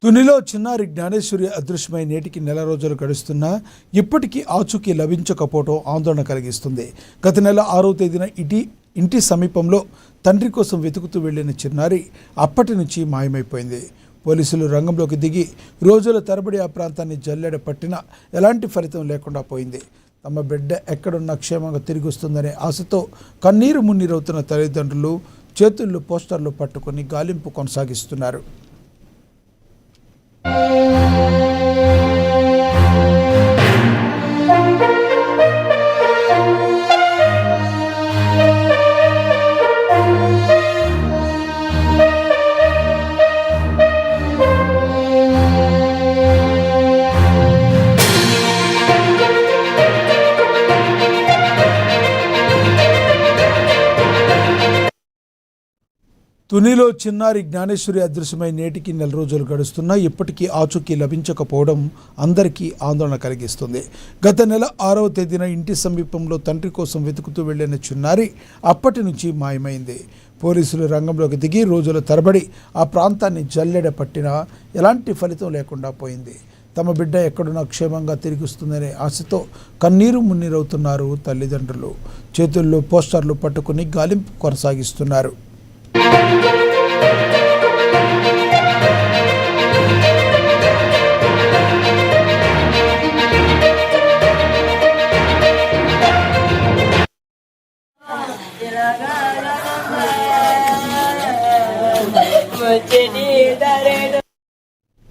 తునిలో చిన్నారి జ్ఞానేశ్వరి అదృశ్యమై నేటికి నెల రోజులు గడుస్తున్నా ఇప్పటికీ ఆచూకీ లభించకపోవడం ఆందోళన కలిగిస్తుంది. గత నెల 6వ తేదీన ఇంటి సమీపంలో తండ్రి కోసం వెతుకుతూ వెళ్లిన చిన్నారి అప్పటి నుంచి మాయమైపోయింది. పోలీసులు రంగంలోకి దిగి రోజుల తరబడి ఆ ప్రాంతాన్ని జల్లెడ పట్టినా ఎలాంటి ఫలితం లేకుండా పోయింది. తమ బిడ్డ ఎక్కడున్నా క్షేమంగా తిరిగి వస్తుందనే ఆశతో కన్నీరు మున్నీరవుతున్న తల్లిదండ్రులు చేతుల్లో పోస్టర్లు పట్టుకొని గాలింపు కొనసాగిస్తున్నారు. తునిలో చిన్నారి జ్ఞానేశ్వరి అదృశ్యమై నేటికి నెల రోజులు గడుస్తున్నా ఇప్పటికీ ఆచూకీ లభించకపోవడం అందరికీ ఆందోళన కలిగిస్తుంది. గత నెల 6వ తేదీన ఇంటి సమీపంలో తండ్రి కోసం వెతుకుతూ వెళ్లిన చిన్నారి అప్పటి నుంచి మాయమైంది. పోలీసులు రంగంలోకి దిగి రోజుల తరబడి ఆ ప్రాంతాన్ని జల్లెడ పట్టినా ఎలాంటి ఫలితం లేకుండా పోయింది. తమ బిడ్డ ఎక్కడున్నా క్షేమంగా తిరిగి వస్తుందనే ఆశతో కన్నీరు మున్నీరవుతున్నారు తల్లిదండ్రులు. చేతుల్లో పోస్టర్లు పట్టుకుని గాలింపు కొనసాగిస్తున్నారు.